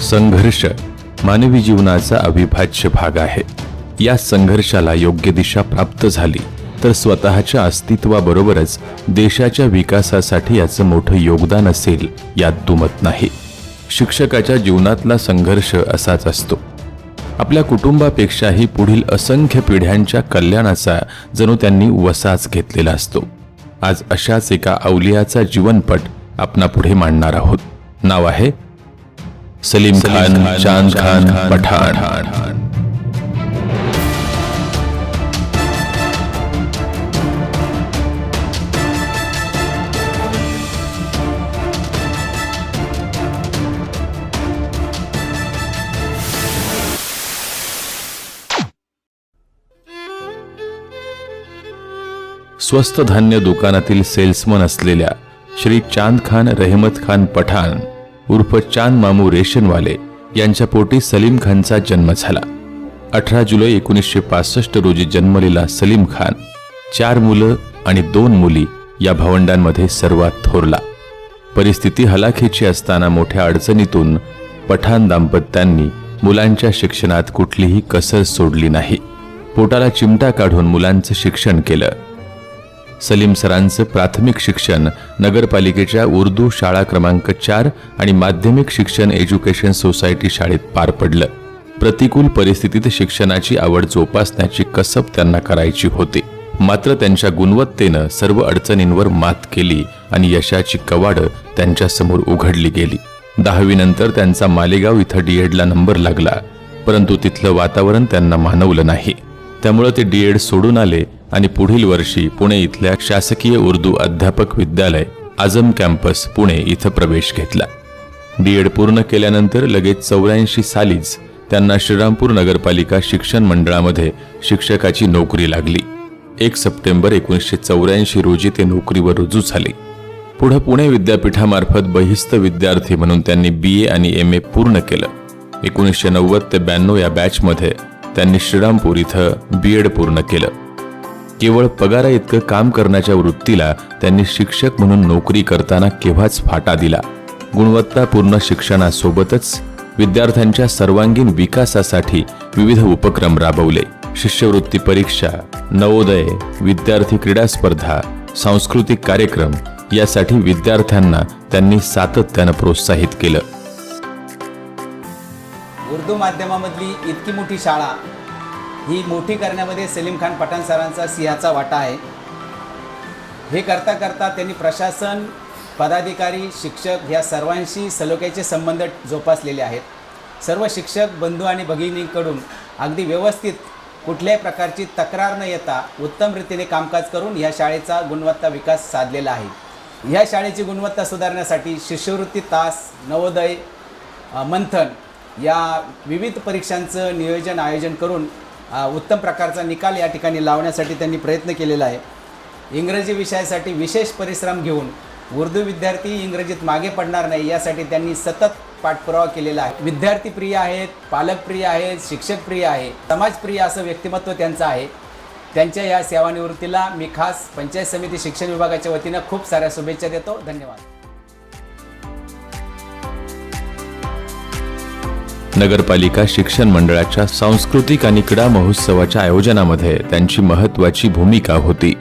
संघर्ष मानवी जीवनाचा अविभाज्य भाग आहे। या संघर्षाला योग्य दिशा प्राप्त झाली तर स्वतःच्या अस्तित्वाबरोबरच देशाच्या विकासासाठी याचं मोठं योगदान असेल यात दुमत नाही। शिक्षकाच्या जीवनातला संघर्ष असाच असतो। आपल्या कुटुंबापेक्षाही पुढील असंख्य पिढ्यांच्या कल्याणाचा जणू त्यांनी वसाच घेतलेला असतो। आज अशाच एका अवलियाचा जीवनपट आपणापुढे मांडणार आहोत। नाव आहे सलीम खान चांद खान पठाण। स्वस्त धान्य दुकानातील सेल्समन असलेल्या श्री चांद खान रहमत खान पठाण उर्फ चांद मामू रेशनवाले यांच्या पोटी सलीम खानचा जन्म झाला। 18 जुलै 1965 रोजी जन्मलेला सलीम खान 4 मुलं आणि 2 मुली या भावंडांमध्ये सर्वात थोरला। परिस्थिती हलाखीची असताना मोठ्या अडचणीतून पठाण दाम्पत्यांनी मुलांच्या शिक्षणात कुठलीही कसर सोडली नाही। पोटाला चिमटा काढून मुलांचं शिक्षण केलं। सलीम सरांचं प्राथमिक शिक्षण नगरपालिकेच्या उर्दू शाळा क्रमांक 4 आणि माध्यमिक शिक्षण एज्युकेशन सोसायटी शाळेत पार पडलं। प्रतिकूल परिस्थितीत शिक्षणाची आवड जोपासण्याची कसब त्यांना करायची होती, मात्र त्यांच्या गुणवत्तेनं सर्व अडचणींवर मात केली आणि यशाची कवाडं त्यांच्या समोर उघडली गेली। 10वी नंतर त्यांचा मालेगाव इथं डीएडला नंबर लागला, परंतु तिथलं वातावरण त्यांना मानवलं नाही। त्यामुळे ते डीएड सोडून आले आणि पुढील वर्षी पुणे इथल्या शासकीय उर्दू अध्यापक विद्यालय आझम कॅम्पस पुणे इथं प्रवेश घेतला। डीएड पूर्ण केल्यानंतर लगेच 84 सालीच त्यांना श्रीरामपूर नगरपालिका शिक्षण मंडळामध्ये शिक्षकाची नोकरी लागली। 1 सप्टेंबर 1984 रोजी ते नोकरीवर रुजू झाले। पुढे पुणे विद्यापीठामार्फत बहिस्थ विद्यार्थी म्हणून त्यांनी BA आणि MA पूर्ण केलं। 1990 ते 92 या बॅचमध्ये त्यांनी श्रीरामपूर इथं BEd पूर्ण केलं। केवळ पगारा इतकं काम करण्याच्या वृत्तीला त्यांनी शिक्षक म्हणून नोकरी करताना केव्हाच फाटा दिला। गुणवत्तापूर्ण शिक्षणासोबतच विद्यार्थ्यांच्या सर्वांगीण विकासासाठी विविध उपक्रम राबवले। शिष्यवृत्ती परीक्षा, नवोदय, विद्यार्थी क्रीडा स्पर्धा, सांस्कृतिक कार्यक्रम यासाठी विद्यार्थ्यांना त्यांनी सातत्यानं प्रोत्साहित केलं। उर्दू माध्यमामधली इतकी मोठी शाळा ही मोठी करण्यामध्ये सलीम खान पठाण सरांचा सिंहाचा वाटा आहे। हे करता करता त्यांनी प्रशासन, पदाधिकारी, शिक्षक या सर्वांशी सलोख्याचे संबंध जोपासलेले आहेत। सर्व शिक्षक बंधू आणि भगिनींकडून अगदी व्यवस्थित कुठल्याही प्रकारची तक्रार न येता उत्तम रीतीने कामकाज करून ह्या शाळेचा गुणवत्ता विकास साधलेला आहे। ह्या शाळेची गुणवत्ता सुधारण्यासाठी शिष्यवृत्ती तास, नवोदय, मंथन या विविध परीक्षांचं नियोजन आयोजन करून उत्तम प्रकारचा निकाल या ठिकाणी लावण्यासाठी त्यांनी प्रयत्न केलेला आहे। इंग्रजी विषयासाठी विशेष परिश्रम घेऊन उर्दू विद्यार्थी इंग्रजीत मागे पडणार नाही यासाठी त्यांनी सतत पाठपुरावा केलेला आहे। विद्यार्थी प्रिय आहेत, पालक प्रिय आहेत, शिक्षक प्रिय आहे, समाजप्रिय असं व्यक्तिमत्व त्यांचं आहे। त्यांच्या या सेवानिवृत्तीला मी खास पंचायत समिती शिक्षण विभागाच्या वतीनं खूप साऱ्या शुभेच्छा देतो। धन्यवाद। नगरपालिका शिक्षण मंडळाच्या सांस्कृतिक आणि क्रीडा महोत्सवाच्या आयोजनामध्ये त्यांची महत्त्वाची भूमिका होती।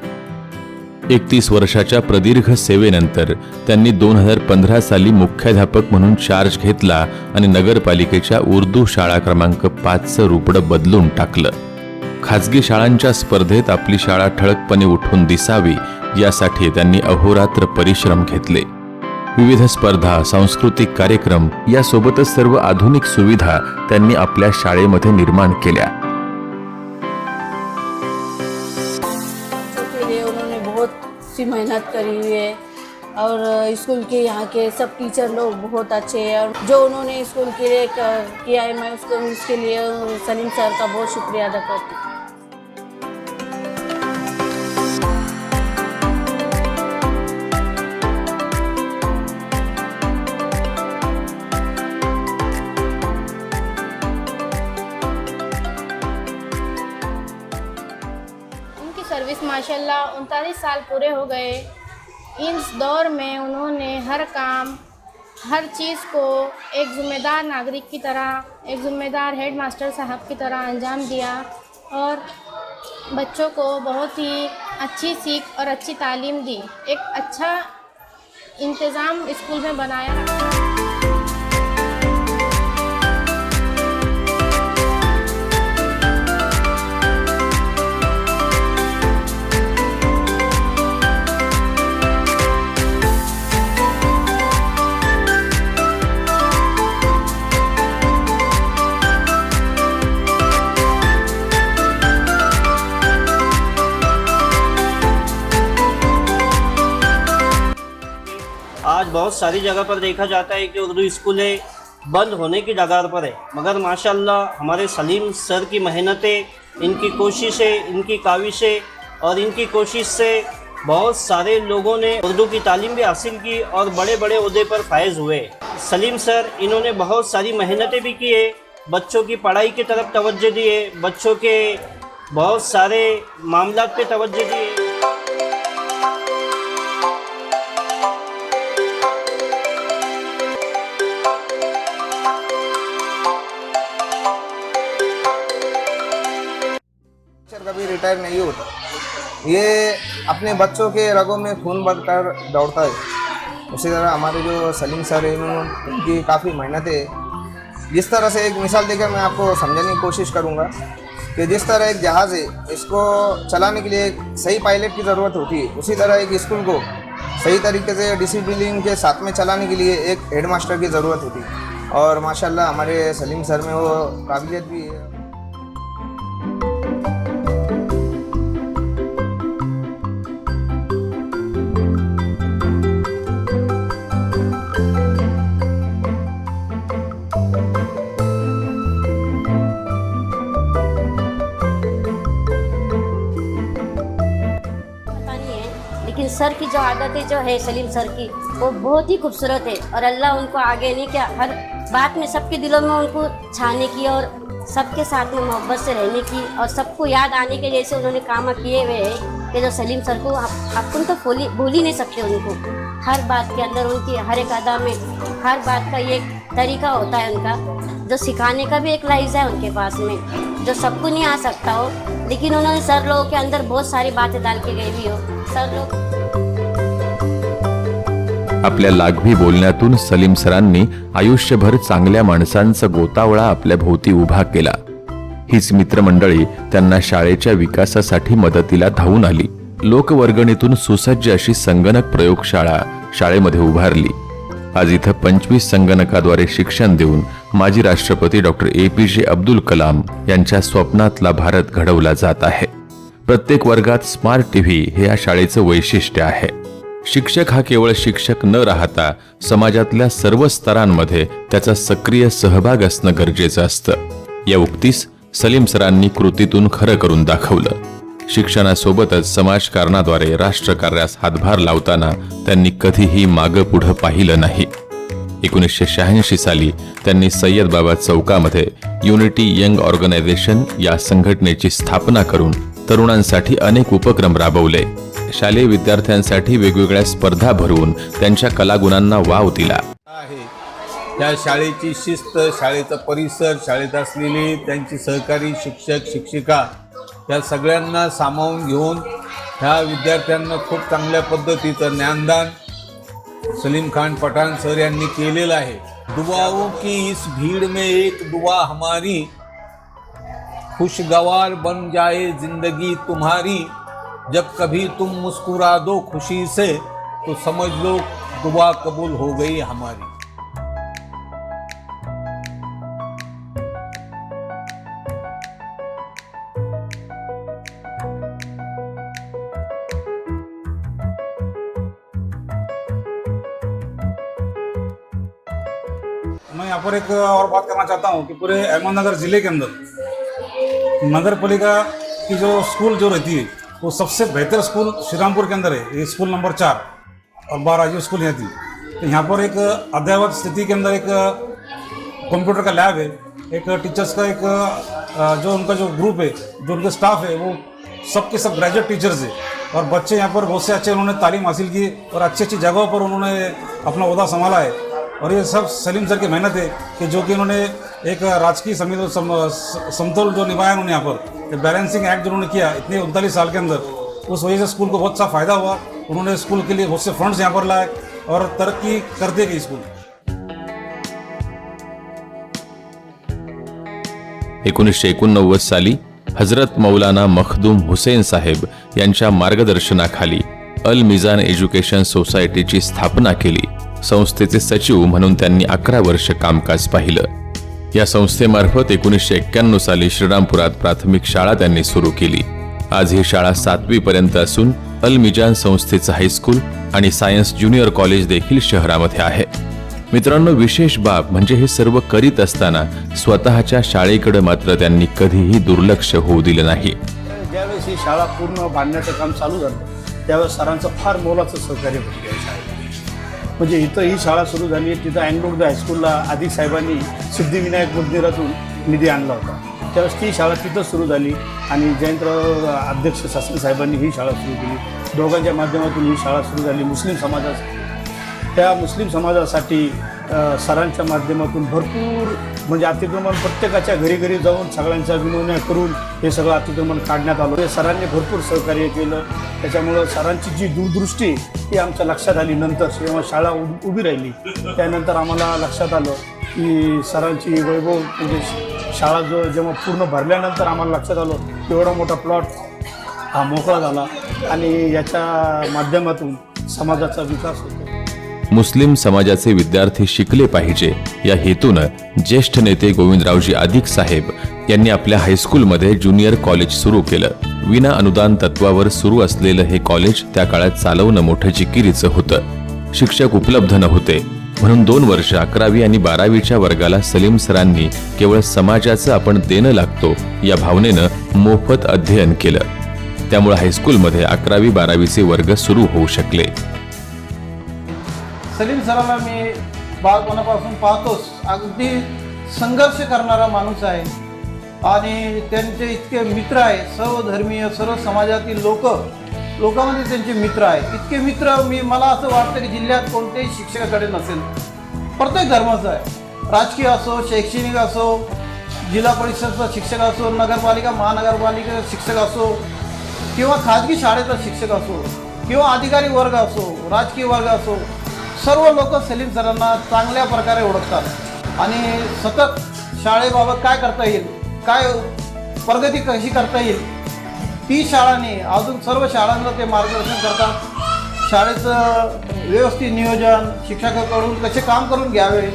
31 वर्षाच्या प्रदीर्घ सेवेनंतर त्यांनी 2015 साली मुख्याध्यापक म्हणून चार्ज घेतला आणि नगरपालिकेच्या उर्दू शाळा क्रमांक 5चं रूपडं बदलून टाकलं। खाजगी शाळांच्या स्पर्धेत आपली शाळा ठळकपणे उठून दिसावी यासाठी त्यांनी अहोरात्र परिश्रम घेतले। विविध स्पर्धा, सांस्कृतिक कार्यक्रम यासोबतच सर्व आधुनिक सुविधा त्यांनी आपल्या शाळेमध्ये निर्माण केल्या। उन्होंने बहुत सी मेहनत करी हुई है और स्कूल के यहाँ के सब टीचर लोग बहुत अच्छे हैं और जो उन्होंने स्कूल के लिए किया है मैं उसके लिए सलीम सर का बहुत शुक्रिया अदा करती हूँ। सर्विस माशाल्लाह 39 साल पूरे हो गए। इस दौर में उन्होंने हर काम हर चीज़ को एक ज़िम्मेदार नागरिक की तरह, एक ज़िम्मेदार हेड मास्टर साहब की तरह अंजाम दिया और बच्चों को बहुत ही अच्छी सीख और अच्छी तालीम दी। एक अच्छा इंतज़ाम स्कूल में बनाया। आज बहुत सारी जगह पर देखा जाता है कि उर्दू स्कूलें बंद होने की कगार पर है, मगर माशाल्लाह हमारे सलीम सर की मेहनतें, इनकी कोशिशें, इनकी काविशें और इनकी कोशिश से बहुत सारे लोगों ने उर्दू की तालीम भी हासिल की और बड़े बड़े ओहदे पर फायज हुए। सलीम सर इन्होंने बहुत सारी मेहनतें भी की है, बच्चों की पढ़ाई की तरफ तवज्जो दिए, बच्चों के बहुत सारे मामलात पे तवज्जो दिए। कभी रिटायर नहीं होता, ये अपने बच्चों के रगों में खून भरकर दौड़ता है। उसी तरह हमारे जो सलीम सर है, इनकी काफ़ी मेहनत है। जिस तरह से एक मिसाल देकर मैं आपको समझाने की कोशिश करूँगा कि जिस तरह एक जहाज़ है, इसको चलाने के लिए एक सही पायलट की ज़रूरत होती है, उसी तरह एक स्कूल को सही तरीके से डिसिप्लिन के साथ में चलाने के लिए एक हेड मास्टर की ज़रूरत होती है। और माशाल्लाह हमारे सलीम सर में वो काबिलियत भी है। लेकिन सर की जो आदतें जो है सलीम सर की, वो बहुत ही खूबसूरत है और अल्लाह उनको आगे नहीं क्या हर बात में सबके दिलों में उनको छाने की और सबके साथ में मोहब्बत से रहने की और सबको याद आने के जैसे उन्होंने काम किए हुए हैं कि जो सलीम सर को अपन तो भूल ही नहीं सकते उनको। हर बात के अंदर उनकी हर एक अदा में हर बात का ये तरीका होता है उनका, जो सिखाने का भी एक लहज़ा है उनके पास में, जो सबको नहीं आ सकता हो, लेकिन उन्होंने सर लोगों के अंदर बहुत सारी बातें डाल के गई भी हो। सर लोग आपल्या लागवी बोलण्यातून सलीम सरांनी आयुष्यभर चांगल्या माणसांचा गोतावळा आपल्या भोवती उभा केला। हीच मित्रमंडळी त्यांना शाळेच्या विकासासाठी मदतीला धावून आली। लोकवर्गणीतून सुसज्ज अशी संगणक प्रयोगशाळा शाळेमध्ये उभारली। आज इथं 25 संगणकाद्वारे शिक्षण देऊन माजी राष्ट्रपती डॉक्टर APJ अब्दुल कलाम यांच्या स्वप्नातला भारत घडवला जात आहे। प्रत्येक वर्गात स्मार्ट टीव्ही हे या शाळेचं वैशिष्ट्य आहे। शिक्षक हा केवळ शिक्षक न राहता समाजातल्या सर्व स्तरांमध्ये त्याचा सक्रिय सहभाग असणं गरजेचं असतं। या उक्तीस सलीम सरांनी कृतीतून खरं करून दाखवलं। शिक्षणासोबतच समाजकारणाद्वारे राष्ट्रकार्यास हातभार लावताना त्यांनी कधीही मागं पुढं पाहिलं नाही। 1986 साली त्यांनी सय्यद बाबा चौकामध्ये युनिटी यंग ऑर्गनायझेशन या संघटनेची स्थापना करून तरुणांसाठी अनेक उपक्रम राबवले। शालेय विद्यार्थ्यांसाठी वेगवेगळ्या स्पर्धा भरवून त्यांच्या कलागुणांना वाव दिला। त्या शाळेची शिस्त, शाळेचा परिसर, शाळेत असलेले त्यांची सहकारी शिक्षक शिक्षिका या सगळ्यांना सामावून घेऊन ह्या विद्यार्थ्यांना खूप चांगल्या पद्धतीचं ज्ञानदान सलीम खान पठान सर यांनी केलेलं आहे। दुआओं की इस भीड़ में एक दुआ हमारी, खुशगवार बन जाए जिंदगी तुम्हारी, जब कभी तुम मुस्कुरा दो खुशी से तो समझ लो दुआ कबूल हो गई हमारी। मैं यहाँ पर एक और बात करना चाहता हूँ कि पूरे अहमदनगर ज़िले के अंदर नगर पालिका की जो स्कूल जो रहती है वो सबसे बेहतर स्कूल श्रीरामपुर के अंदर है। ये स्कूल नंबर 4 और 12 राजीव स्कूल यहाँ थी। तो यहाँ पर एक अद्ययावत स्थिति के अंदर एक कंप्यूटर का लैब है, एक टीचर्स का एक जो उनका जो ग्रुप है, जो उनका स्टाफ है, वो सबके सब ग्रेजुएट टीचर्स है और बच्चे यहाँ पर बहुत से अच्छे उन्होंने तालीम हासिल की और अच्छी अच्छी जगहों पर उन्होंने अपना ओहदा संभाला है। और ये सब सलीम सर की मेहनत है कि जो कि उन्होंने एक राजकीय समतोल जो निभाया उन्होंने यहाँ पर बैलेंसिंग एक्ट जो उन्होंने किया इतने 39 साल के अंदर, उस वजह से स्कूल को बहुत सा फायदा हुआ। उन्होंने स्कूल के लिए बहुत से फंड्स यहाँ पर लाए और तरक्की करते गई स्कूल। 1989 साली हजरत मौलाना मखदूम हुसेन साहेब यांच्या मार्गदर्शनाखाली अल मिजान एज्युकेशन सोसायटीची स्थापना केली। संस्थेचे सचिव म्हणून त्यांनी 11 वर्ष कामकाज पाहिलं। या संस्थेमार्फत 1991 साली श्रीरामपुरात प्राथमिक शाळा त्यांनी सुरू केली। आज ही शाळा 7वी पर्यंत असून अल मिजान संस्थेचं हायस्कूल आणि सायन्स ज्युनियर कॉलेज देखील शहरामध्ये आहे। मित्रांनो, विशेष बाब म्हणजे हे सर्व करीत असताना स्वतःच्या शाळेकडे मात्र त्यांनी कधीही दुर्लक्ष होऊ दिलं नाही। ज्यावेळेस ही शाळा पूर्ण बांधण्याचं काम चालू झालं त्यावेळेस सरांचं फार मोलाचं सहकार्य होतं या शाळेत। म्हणजे इथं ही शाळा सुरू झाली, तिथं अँग्लोड हायस्कूलला आदिक साहेबांनी सिद्धिविनायक मंदिरातून निधी आणला होता, त्यावेळेस ती शाळा तिथं सुरू झाली आणि जयंतराव अध्यक्ष शासन साहेबांनी ही शाळा सुरू केली। दोघांच्या माध्यमातून ही शाळा सुरू झाली मुस्लिम समाजासाठी। त्या मुस्लिम समाजासाठी सरांच्या माध्यमातून भरपूर म्हणजे अतिक्रमण प्रत्येकाच्या घरी घरी जाऊन सगळ्यांचा विनवण्या करून हे सगळं अतिक्रमण काढण्यात आलं। हे सरांनी भरपूर सहकार्य केलं, त्याच्यामुळं सरांची जी दूरदृष्टी ही आमच्या लक्षात आली। नंतर जेव्हा शाळा उभी राहिली त्यानंतर आम्हाला लक्षात आलं की सरांची वैभव म्हणजे शाळा जेव्हा पूर्ण भरल्यानंतर आम्हाला लक्षात आलं की एवढा मोठा प्लॉट हा मोकळा झाला आणि याच्या माध्यमातून समाजाचा विकास होतो। मुस्लिम समाजाचे विद्यार्थी शिकले पाहिजे या हेतूनं ज्येष्ठ नेते गोविंदरावजी आदिक साहेब यांनी आपल्या हायस्कूलमध्ये ज्युनियर कॉलेज सुरू केलं। विना अनुदान तत्वावर सुरू असलेलं हे कॉलेज त्या काळात चालवणं मोठं जिकिरीचं होतं। शिक्षक उपलब्ध नव्हते म्हणून 2 वर्ष 11वी आणि 12वीच्या वर्गाला सलीम सरांनी केवळ समाजाचं आपण देणं लागतो या भावनेनं मोफत अध्ययन केलं। त्यामुळे हायस्कूलमध्ये 11वी 12वीचे वर्ग सुरू होऊ शकले। सलीम सरांना मी बालपणापासून पाहतोच, अगदी संघर्ष करणारा माणूस आहे आणि त्यांचे इतके मित्र आहे, सर्व धर्मीय सर्व समाजातील लोकांमध्ये त्यांचे मित्र आहे। इतके मित्र मला असं वाटतं की जिल्ह्यात कोणत्याही शिक्षकाकडे नसेल। प्रत्येक धर्माचा आहे, राजकीय असो, शैक्षणिक असो, जिल्हा परिषदचा शिक्षक असो, नगरपालिका महानगरपालिका शिक्षक असो किंवा खाजगी शाळेचा शिक्षक असो किंवा अधिकारी वर्ग असो, राजकीय वर्ग असो, सर्व लोक सलीम सरांना चांगल्या प्रकारे ओळखतात आणि सतत शाळेबाबत काय करता येईल, काय प्रगती कशी करता येईल ती शाळांनी अजून सर्व शाळांना ते मार्गदर्शन करतात। शाळेचं व्यवस्थित नियोजन, शिक्षकाकडून कसे काम करून घ्यावे,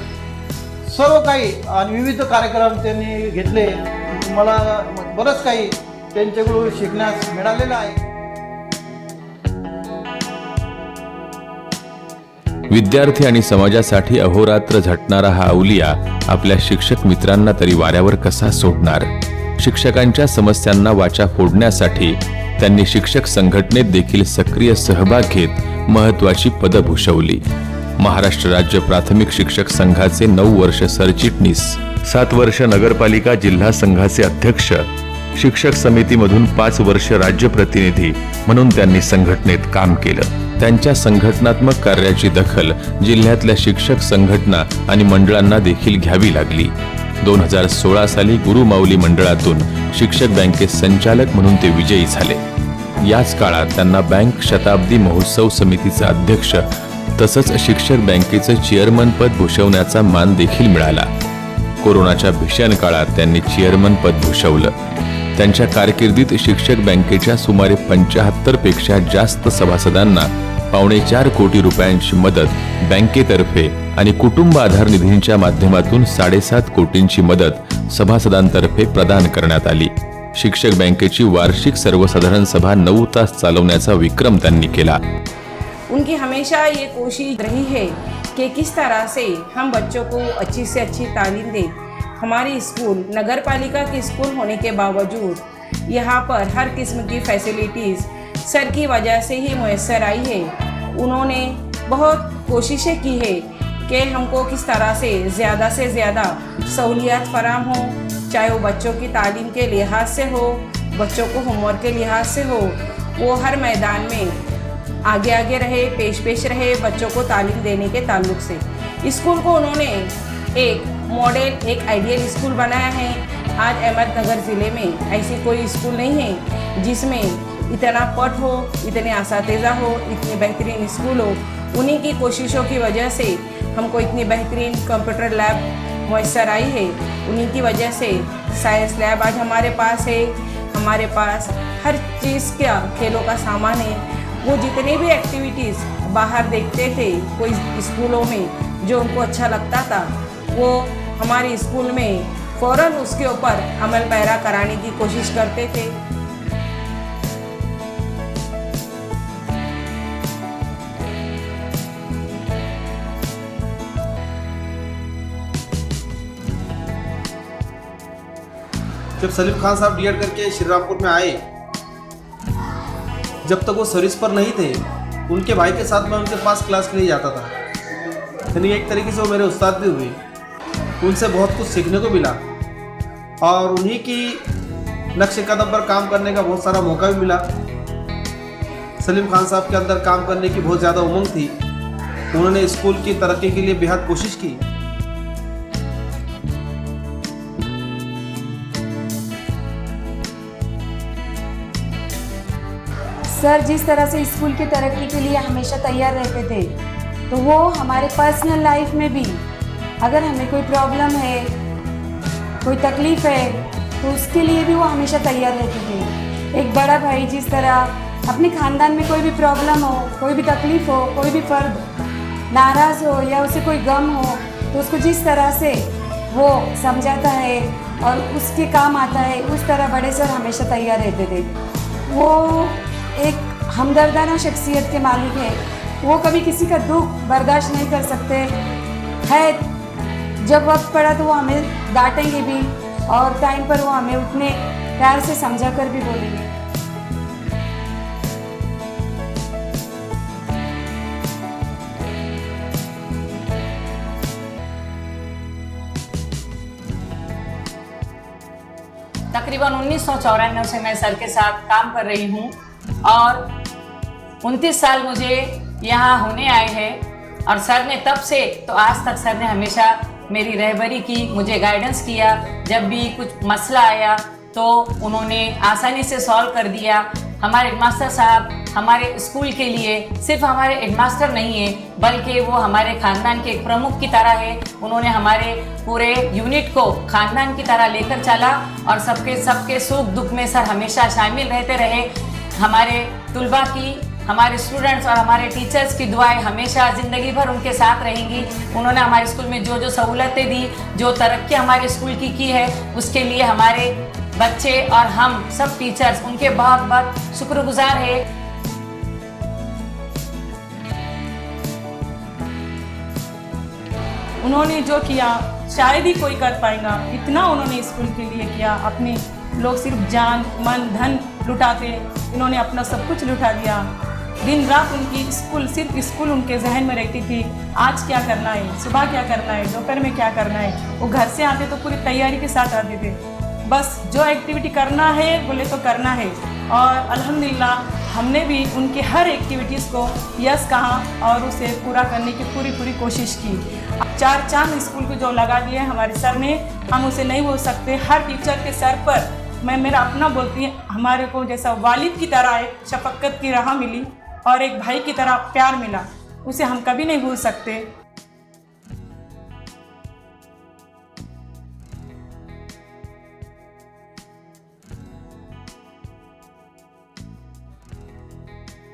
सर्व काही आणि विविध कार्यक्रम त्यांनी घेतले। मला बरंच काही त्यांच्याकडून शिकण्यास मिळालेलं आहे। विद्यार्थी आणि समाजासाठी अहोरात्र झटणारा हा अवलिया आपल्या शिक्षक मित्रांना तरी वाऱ्यावर कसा सोडणार। शिक्षकांच्या समस्यांना वाचा फोडण्यासाठी त्यांनी शिक्षक संघटनेत देखील सक्रिय सहभाग घेत महत्त्वाची पदं भूषवली। महाराष्ट्र राज्य प्राथमिक शिक्षक संघाचे 9 वर्ष सरचिटणीस, 7 वर्ष नगरपालिका जिल्हा संघाचे अध्यक्ष, शिक्षक समितीमधून 5 वर्ष राज्य प्रतिनिधी म्हणून त्यांनी संघटनेत काम केलं। त्यांच्या संघटनात्मक कार्याची दखल जिल्ह्यातल्या शिक्षक संघटना आणि मंडळांना देखील घ्यावी लागली। 2016 साली गुरुमाऊली मंडळातून शिक्षक बँकेत संचालक म्हणून ते विजयी झाले। याच काळात त्यांना बँक शताब्दी महोत्सव समितीचा अध्यक्ष तसंच शिक्षक बँकेचं चेअरमन पद भूषवण्याचा मान देखील मिळाला। कोरोनाच्या भीषण काळात त्यांनी चेअरमन पद भूषवलं। त्यांच्या कारकिर्दीत शिक्षक बँकेच्या सुमारे 75 पेक्षा जास्त सभासदांना 4.25 कोटी रुपयांची मदत बँकेतर्फे आणि कुटुंब आधार निधींच्या माध्यमातून 7.5 कोटींची मदत सभासदांतर्फे प्रदान करण्यात आली। शिक्षक बँकेची वार्षिक सर्वसाधारण सभा 9 तास चालवण्याचा विक्रम त्यांनी केला। उनकी हमेशा ये कोशिश रही है कि किस तरह से हम बच्चों को अच्छी से अच्छी तालीम दें। हमारी स्कूल नगर पालिका की स्कूल होने के बावजूद यहाँ पर हर किस्म की फैसिलिटीज़ सर की वजह से ही मुयस्सर आई है। उन्होंने बहुत कोशिशें की है कि हमको किस तरह से ज़्यादा सहूलियत फराम हो, चाहे वो बच्चों की तालीम के लिहाज से हो, बच्चों को होमवर्क के लिहाज से हो, वो हर मैदान में आगे रहे, पेश रहे बच्चों को तालीम देने के ताल्लुक से। स्कूल को उन्होंने एक मॉडल, एक आइडियल स्कूल बनाया है। आज अहमदनगर ज़िले में ऐसी कोई स्कूल नहीं है जिसमें इतना पढ़ हो, इतने असातिज़ा हो, इतनी बेहतरीन स्कूल हो। उन्हीं की कोशिशों की वजह से हमको इतनी बेहतरीन कंप्यूटर लैब मैसर आई है। उन्हीं की वजह से साइंस लैब आज हमारे पास है। हमारे पास हर चीज़ का खेलों का सामान है। वो जितने भी एक्टिविटीज़ बाहर देखते थे कोई स्कूलों में जो उनको अच्छा लगता था, वो हमारे स्कूल में फ़ौरन उसके ऊपर अमल पैरा कराने की कोशिश करते थे। जब सलीम खान साहब डीएड करके श्रीरामपुर में आए, जब तक वो सर्विस पर नहीं थे, उनके भाई के साथ मैं उनके पास क्लास के लिए जाता था। यानी एक तरीके से वो मेरे उस्ताद भी हुए। उनसे बहुत कुछ सीखने को मिला और उन्हीं की नक्शे कदम पर काम करने का बहुत सारा मौका भी मिला। सलीम खान साहब के अंदर काम करने की बहुत ज़्यादा उमंग थी। उन्होंने स्कूल की तरक्की के लिए बेहद कोशिश की। सर जिस तरह से स्कूल की तरक्की के लिए हमेशा तैयार रहते थे, तो वो हमारे पर्सनल लाइफ में भी अगर हमें कोई प्रॉब्लम है, कोई तकलीफ़ है, तो उसके लिए भी वो हमेशा तैयार रहते थे। एक बड़ा भाई जिस तरह अपने ख़ानदान में कोई भी प्रॉब्लम हो, कोई भी तकलीफ़ हो, कोई भी फ़र्द नाराज़ हो या उसे कोई गम हो, तो उसको जिस तरह से वो समझाता है और उसके काम आता है, उस तरह बड़े सर हमेशा तैयार रहते थे। वो एक हमदर्दाना शख्सियत के मालिक है। वो कभी किसी का दुख बर्दाश्त नहीं कर सकते है। जब वक्त पड़ा तो वो हमें डांटेंगे भी और टाइम पर वो हमें उतने प्यार से समझा कर भी बोलेंगे। तकरीबन 1994 से मैं सर के साथ काम कर रही हूँ और 29 साल मुझे यहाँ होने आए हैं। और सर ने तब से तो आज तक सर ने हमेशा मेरी रहबरी की, मुझे गाइडेंस किया। जब भी कुछ मसला आया तो उन्होंने आसानी से सॉल्व कर दिया। हमारे हेडमास्टर साहब हमारे स्कूल के लिए सिर्फ हमारे हेडमास्टर नहीं है, बल्कि वो हमारे ख़ानदान के एक प्रमुख की तरह है। उन्होंने हमारे पूरे यूनिट को ख़ानदान की तरह लेकर चला और सबके सुख दुख में सर हमेशा शामिल रहते रहे। हमारे तुलबा की, हमारे स्टूडेंट्स और हमारे टीचर्स की दुआएं हमेशा ज़िंदगी भर उनके साथ रहेंगी। उन्होंने हमारे स्कूल में जो जो सहूलतें दी, जो तरक्की हमारे स्कूल की है, उसके लिए हमारे बच्चे और हम सब टीचर्स उनके बहुत बहुत शुक्रगुजार है। उन्होंने जो किया शायद ही कोई कर पाएगा, इतना उन्होंने स्कूल के लिए किया। अपने लोग सिर्फ जान मन धन लुटाते, इन्होंने अपना सब कुछ लुटा दिया। दिन रात उनकी सिर्फ स्कूल उनके जहन में रहती थी। आज क्या करना है, सुबह क्या करना है, दोपहर में क्या करना है। वो घर से आते तो पूरी तैयारी के साथ आते थे। बस जो एक्टिविटी करना है बोले तो करना है। और अल्हम्दुलिल्लाह हमने भी उनके हर एक्टिविटीज़ को यस कहा और उसे पूरा करने की पूरी कोशिश की। 4 चांद स्कूल को जो लगा दिए हमारे सर ने, हम उसे नहीं बोल सकते। हर टीचर के सर पर मैं मेरा अपना बोलती हूँ, हमारे को जैसा वालिद की तरह एक शफकत की राह मिली और एक भाई की तरह प्यार मिला, उसे हम कभी नहीं भूल सकते।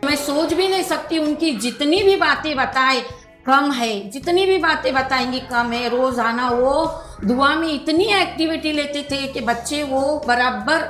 मैं सोच भी नहीं सकती, उनकी जितनी भी बातें बताए कम है, जितनी भी बातें बताएंगी कम है। रोज़ाना वो दुआ में इतनी एक्टिविटी लेते थे कि बच्चे वो बराबर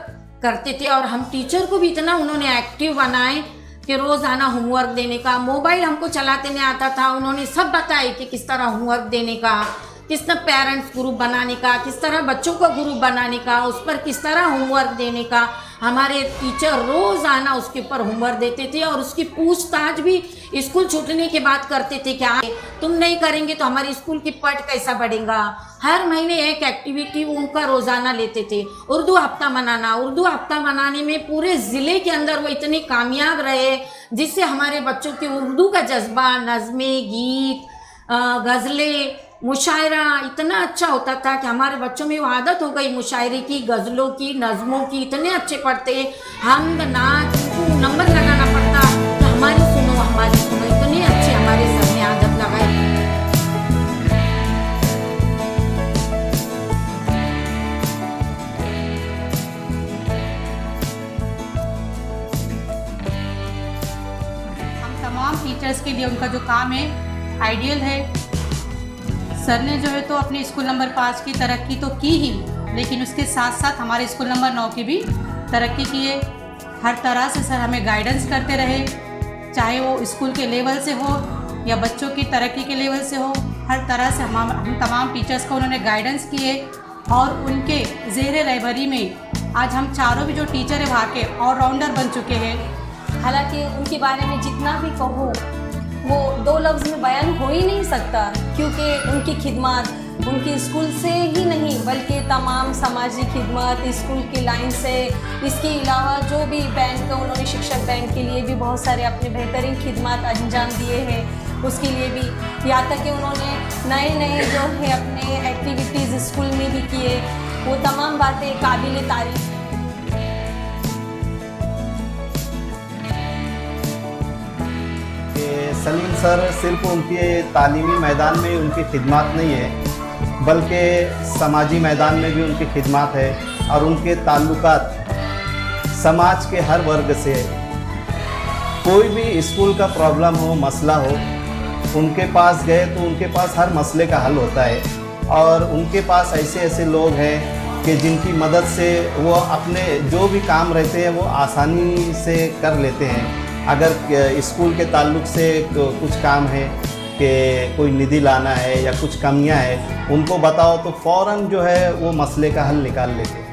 करते थे। और हम टीचर को भी इतना उन्होंने एक्टिव बनाए कि रोज़ाना होमवर्क देने का, मोबाइल हमको चलाते नहीं आता था, उन्होंने सब बताया कि किस तरह होमवर्क देने का, किस तरह पेरेंट्स ग्रुप बनाने का, किस तरह बच्चों को ग्रुप बनाने का, उस पर किस तरह होमवर्क देने का। हमारे टीचर रोज़ाना उसके ऊपर होमवर्क देते थे और उसकी पूछताछ भी स्कूल छूटने के बाद करते थे। क्या तुम नहीं करेंगे तो हमारे स्कूल की पढ़ कैसा बढ़ेगा। हर महीने एक एक्टिविटी वो उनका रोज़ाना लेते थे। उर्दू हफ्ता मनाना, उर्दू हफ्ता मनाने में पूरे ज़िले के अंदर वो इतने कामयाब रहे जिससे हमारे बच्चों के उर्दू का जज्बा, नज़में, गीत, गज़लें, मुशायरा इतना अच्छा होता था कि हमारे बच्चों में वो आदत हो गई मुशायरे की, गज़लों की, नज़मों की। इतने अच्छे पढ़ते, हम नाच उनको नंबर लगाना पड़ता कि हमारी सुनो, इतनी अच्छी हमारे सर ने आदत लगाई। हम तमाम टीचर्स के लिए उनका जो काम है आइडियल है। सर ने जो है तो अपने स्कूल नंबर 5 की तरक्की तो की ही, लेकिन उसके साथ साथ हमारे स्कूल नंबर 9 की भी तरक्की की है। हर तरह से सर हमें गाइडेंस करते रहे, चाहे वो स्कूल के लेवल से हो या बच्चों की तरक्की के लेवल से हो। हर तरह से हम तमाम टीचर्स को उन्होंने गाइडेंस किए और उनके ज़ेरे रहबरी में आज हम चारों भी जो टीचर है वहाँ के ऑलराउंडर बन चुके हैं। हालांकि उनके बारे में जितना भी कहो वो 2 लफ्ज़ में बयान हो ही नहीं सकता, क्योंकि उनकी खिदमत उनकी स्कूल से ही नहीं बल्कि तमाम समाजी खिदमत स्कूल की लाइन से, इसके अलावा जो भी बैंक का उन्होंने शिक्षक बैंक के लिए भी बहुत सारे अपने बेहतरीन खिदमत अंजाम दिए हैं, उसके लिए भी यहाँ तक कि उन्होंने नए जो है अपने एक्टिविटीज़ स्कूल में भी किए, वो तमाम बातें काबिल तारीफ़। सलीम सर सिर्फ उनके तालीमी मैदान में उनकी खिदमत नहीं है, बल्कि समाजी मैदान में भी उनकी खिदमत है और उनके ताल्लुकात समाज के हर वर्ग से है। कोई भी स्कूल का प्रॉब्लम हो, मसला हो, उनके पास गए तो उनके पास हर मसले का हल होता है और उनके पास ऐसे लोग हैं कि जिनकी मदद से वो अपने जो भी काम रहते हैं वो आसानी से कर लेते हैं। अगर स्कूल के ताल्लुक से कुछ काम है कि कोई निधि लाना है या कुछ कमियां है, उनको बताओ तो फ़ौरन जो है वो मसले का हल निकाल लेते हैं।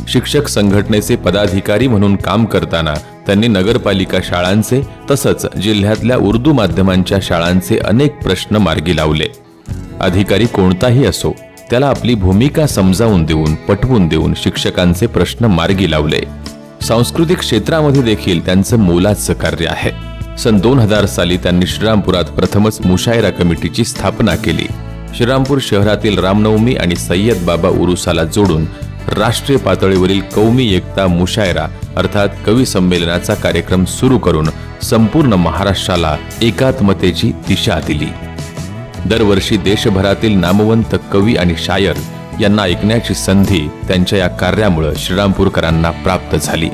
शिक्षक संघटनेचे पदाधिकारी म्हणून काम करताना त्यांनी नगरपालिका शाळांचे तसंच जिल्ह्यातल्या उर्दू माध्यमांच्या शाळांचे अनेक प्रश्न मार्गी लावले। अधिकारी कोणताही असो त्याला आपली भूमिका समजावून देऊन पटवून देऊन शिक्षकांचे प्रश्न मार्गी लावले। सांस्कृतिक क्षेत्रामध्ये देखील त्यांचं मोलाचं कार्य आहे। सन 2000 साली त्यांनी श्रीरामपुरात प्रथमच मुशायरा कमिटीची स्थापना केली। श्रीरामपूर शहरातील रामनवमी आणि सय्यद बाबा उरुसाला जोडून राष्ट्रीय पातळीवरील कौमी एकता मुशायरा अर्थात कवी संमेलनाचा कार्यक्रम सुरू करून संपूर्ण महाराष्ट्राला एकात्मतेची दिशा दिली। दरवर्षी देशभरातील नामवंत कवी आणि शायर यांना ऐकण्याची संधी त्यांच्या या कार्यामुळे श्रीरामपूरकरांना प्राप्त झाली।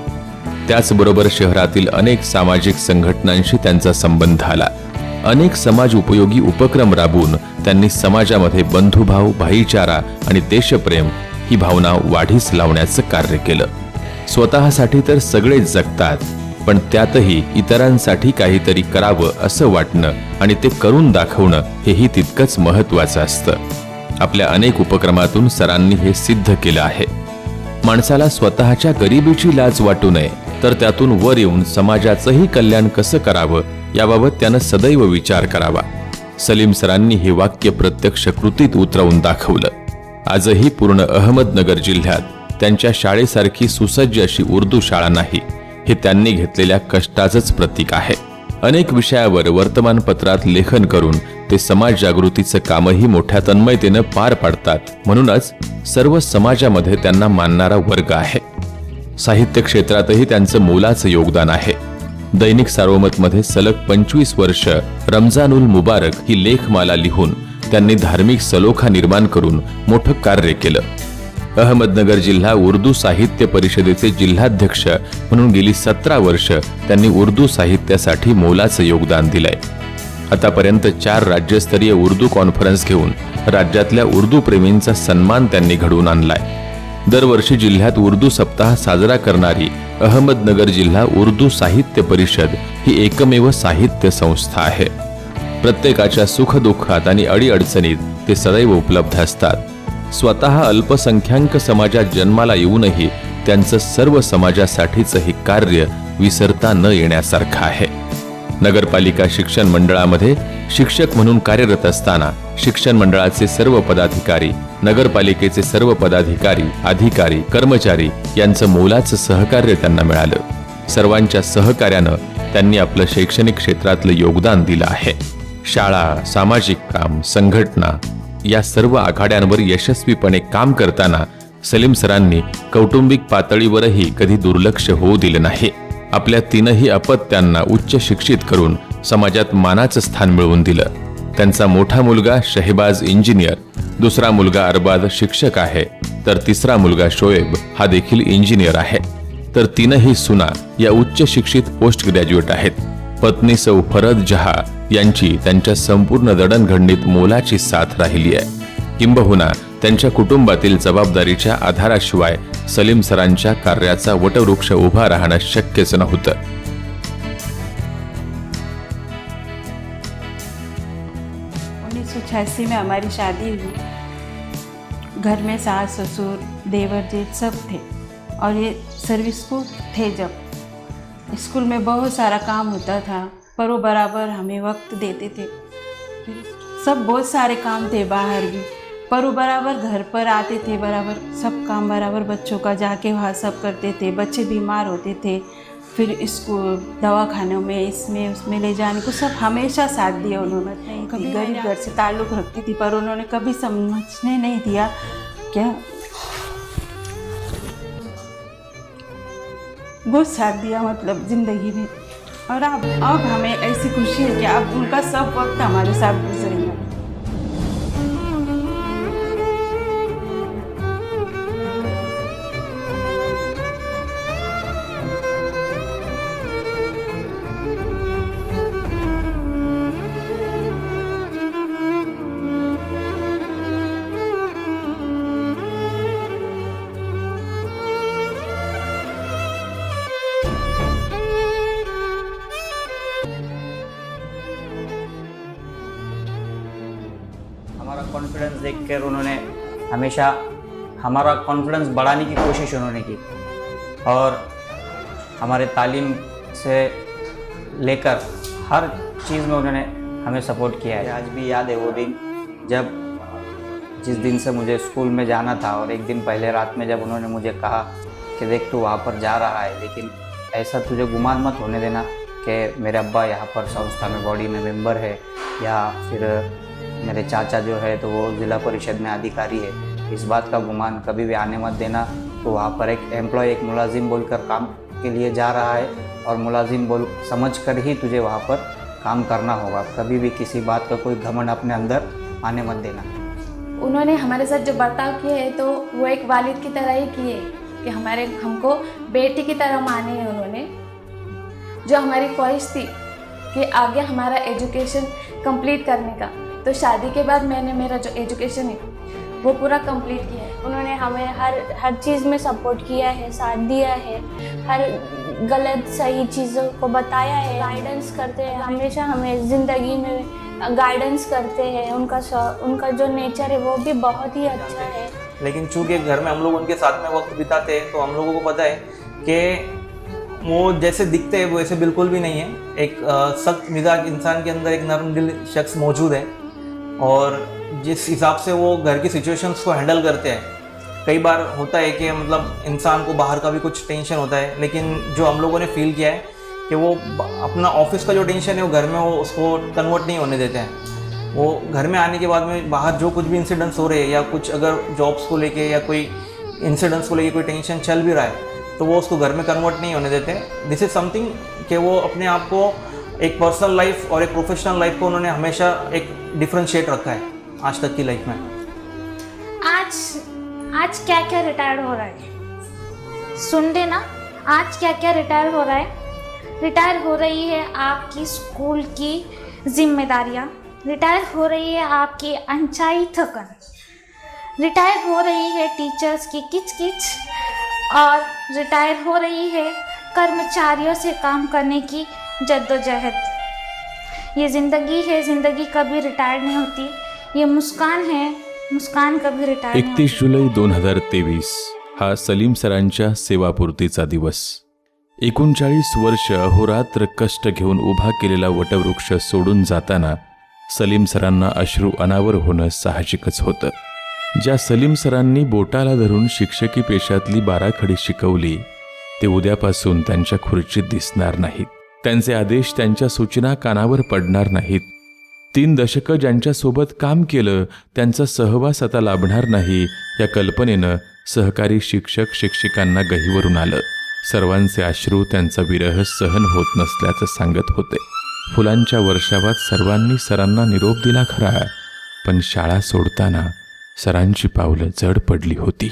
त्याचबरोबर शहरातील अनेक सामाजिक संघटनांशी त्यांचा संबंध आला। अनेक समाज उपयोगी उपक्रम राबवून त्यांनी समाजामध्ये बंधुभाव, भाईचारा आणि देशप्रेम ही भावना वाढीस लावण्याचं कार्य केलं। स्वतःसाठी तर सगळेच जगतात, पण त्यातही इतरांसाठी काहीतरी करावं असं वाटणं आणि ते करून दाखवणं हेही तितकंच महत्त्वाचं असतं। आपल्या अनेक उपक्रमातून सरांनी हे सिद्ध केलं आहे। माणसाला स्वतःच्या गरिबीची लाज वाटू नये, तर त्यातून वर येऊन समाजाचंही कल्याण कसं करावं याबाबत त्यानं सदैव विचार करावा। सलीम सरांनी हे वाक्य प्रत्यक्ष कृतीत उतरवून दाखवलं। आजही पूर्ण अहमदनगर जिल्ह्यात त्यांच्या शाळेसारखी सुसज्ज अशी उर्दू शाळा नाही, हे त्यांनी घेतलेल्या कष्टाचंच प्रतीक आहे। अनेक विषयावर वर्तमानपत्रात लेखन करून ते समाज जागृतीचं कामही मोठ्या तन्मयतेनं पार पाडतात। म्हणूनच सर्व समाजामध्ये त्यांना मानणारा वर्ग आहे। साहित्य क्षेत्रातही त्यांचं मोलाचं योगदान आहे। दैनिक सार्वमतमध्ये सलग 25 वर्ष रमजानुल मुबारक ही लेखमाला लिहून त्यांनी धार्मिक सलोखा निर्माण करून मोठं कार्य केलं। अहमदनगर जिल्हा उर्दू साहित्य परिषदेचे जिल्हाध्यक्ष म्हणून गेली 17 वर्ष त्यांनी उर्दू साहित्यासाठी मोलाचं योगदान दिलंय। आतापर्यंत 4 राज्यस्तरीय उर्दू कॉन्फरन्स घेऊन राज्यातल्या उर्दू प्रेमींचा सन्मान त्यांनी घडवून आणलाय। दरवर्षी जिल्ह्यात उर्दू सप्ताह साजरा करणारी अहमदनगर जिल्हा उर्दू साहित्य परिषद ही एकमेव साहित्य संस्था आहे। प्रत्येकाच्या सुखदुःखात आणि अडीअडचणीत ते सदैव उपलब्ध असतात। स्वतः अल्पसंख्याक समाजात जन्माला येऊनही त्यांचं सर्व समाजासाठीचं हे कार्य विसरता न येण्यासारखं आहे। नगरपालिका शिक्षण मंडळामध्ये शिक्षक म्हणून कार्यरत असताना शिक्षण मंडळाचे सर्व पदाधिकारी, नगरपालिकेचे सर्व पदाधिकारी, अधिकारी, कर्मचारी यांचं मोलाचं सहकार्य त्यांना मिळालं। सर्वांच्या सहकार्यानं त्यांनी आपलं शैक्षणिक क्षेत्रातलं योगदान दिलं आहे. शाळा, सामाजिक काम, संघटना या सर्व आघाड्यांवर यशस्वीपणे काम करताना सलीम सरांनी कौटुंबिक पातळीवरही कधी दुर्लक्ष होऊ दिलं नाही. आपल्या तीनही अपत्यांना उच्च शिक्षित करून समाजात मानाचं स्थान मिळवून दिलं. त्यांचा मोठा मुलगा शहेबाज इंजिनियर, दुसरा मुलगा अरबाज शिक्षक आहे, तर तिसरा मुलगा शोएब हा देखील इंजिनियर आहे. तर तीनही सुना या उच्च शिक्षित पोस्ट ग्रॅज्युएट आहेत. पत्नी सौ फरद जहा यांची त्यांच्या संपूर्ण जडणघडणीत मोलाची साथ राहिली आहे. किंबहुना त्यांच्या कुटुंबातील जबाबदारीच्या आधाराशिवाय सलीम सरांच्या कार्याचा वटवृक्ष उभा राहणं शक्यच नव्हतं. 1986 में हमारी शादी हुई. घर में सास ससुर देवर जेठ सब थे और ये सर्विस को थे. जब स्कूल में बहुत सारा काम होता था पर वो बराबर हमें वक्त देते थे. सब बहुत सारे काम थे बाहर भी, पर वो बराबर घर पर आते थे, बराबर सब काम बराबर बच्चों का जाके वहाँ सब करते थे. बच्चे बीमार होते थे, फिर इसको दवाखानों में इसमें उसमें ले जाने को सब हमेशा साथ दिया उन्होंने. कभी गरीब घर से ताल्लुक़ रखती थी पर उन्होंने कभी समझने नहीं दिया क्या, बहुत साथ दिया मतलब ज़िंदगी में. और अब हमें ऐसी खुशी है कि अब उनका सब वक्त हमारे साथ गुजरेगा. हमारा कॉन्फिडेंस देखकर उन्होंने हमेशा हमारा कॉन्फिडेंस बढ़ाने की कोशिश उन्होंने की और हमारे तालीम से लेकर हर चीज़ में उन्होंने हमें सपोर्ट किया है. आज भी याद है वो दिन जब जिस दिन से मुझे स्कूल में जाना था और एक दिन पहले रात में जब उन्होंने मुझे कहा कि देख तू वहाँ पर जा रहा है लेकिन ऐसा तुझे गुमान मत होने देना कि मेरे अब्बा यहाँ पर संस्था में बॉडी में मेंबर है या फिर मेरे चाचा जो है तो वो ज़िला परिषद में अधिकारी है. इस बात का गुमान कभी भी आने मत देना. तो वहाँ पर एक एम्प्लॉय एक मुलाजिम बोलकर काम के लिए जा रहा है और मुलाजिम बोल समझ कर ही तुझे वहाँ पर काम करना होगा. कभी भी किसी बात का कोई घमंड अपने अंदर आने मत देना. उन्होंने हमारे साथ जो बर्ताव किए है तो वो एक वालिद की तरह ही किए कि हमको बेटी की तरह माने हैं उन्होंने. जो हमारी ख्वाहिश थी कि आगे हमारा एजुकेशन कंप्लीट करने का, तो शादी के बाद मैंने मेरा जो एजुकेशन है वो पूरा कंप्लीट किया है. उन्होंने हमें हर चीज़ में सपोर्ट किया है, साथ दिया है, हर गलत सही चीज़ों को बताया है, गाइडेंस करते हैं, हमेशा हमें ज़िंदगी में गाइडेंस करते हैं. उनका जो नेचर है वो भी बहुत ही अच्छा है. लेकिन चूँकि घर में हम लोग उनके साथ में वक्त बिताते हैं तो हम लोगों को पता है कि वो जैसे दिखते हैं वैसे बिल्कुल भी नहीं है. एक सख्त मिजाज इंसान के अंदर एक नरम दिल शख्स मौजूद है और जिस हिसाब से वो घर की सिचुएशंस को हैंडल करते हैं. कई बार होता है कि मतलब इंसान को बाहर का भी कुछ टेंशन होता है, लेकिन जो हम लोगों ने फील किया है कि वो अपना ऑफिस का जो टेंशन है वो घर में वो उसको कन्वर्ट नहीं होने देते हैं. वो घर में आने के बाद में बाहर जो कुछ भी इंसिडेंट्स हो रहे हैं या कुछ अगर जॉब्स को लेके या कोई इंसिडेंट्स को लेके कोई टेंशन चल भी रहा है तो वो उसको घर में कन्वर्ट नहीं होने देते. दिस इज़ समथिंग कि वो अपने आप को एक पर्सनल लाइफ और एक प्रोफेशनल लाइफ को उन्होंने हमेशा एक डिफरेंशिएट रखा है आज तक की लाइफ में. आज क्या क्या रिटायर हो रहा है सुन लेना. आज क्या क्या रिटायर हो रहा है. रिटायर हो रही है आपकी स्कूल की जिम्मेदारियाँ, रिटायर हो रही है आपकी अनचाही थकन, रिटायर हो रही है टीचर्स की किचकिच और रिटायर हो रही है कर्मचारियों से काम करने की जद्दोजहद. ये ज़िंदगी है, ज़िंदगी कभी रिटायर नहीं होती. ये मुस्कान है, मुस्कान कभी रिटायर नहीं होती. 31 जुलै 2023 हा सलीम सरांच्या सेवापूर्तीचा दिवस. 39 वर्ष अहोरात्र कष्ट घेऊन उभा केलेला वटवृक्ष सोडून जाताना सलीम सरांना अश्रू अनावर होणं साहजिकच होतं. ज्या सलीम सरांनी बोटाला धरून शिक्षकी पेशातली बाराखडी शिकवली ते उद्यापासून त्यांच्या खुर्चीत दिसणार नाहीत. त्यांचे आदेश, त्यांच्या सूचना कानावर पडणार नाहीत. 3 दशकं ज्यांच्यासोबत काम केलं त्यांचा सहवास आता लाभणार नाही, या कल्पनेनं सहकारी शिक्षक शिक्षिकांना गहिवरून आलं. सर्वांचे अश्रू त्यांचा विरह सहन होत नसल्याचं सांगत होते. फुलांच्या वर्षावात सर्वांनी सरांना निरोप दिला खरा, पण शाळा सोडताना सरांची पावलं जड पडली होती.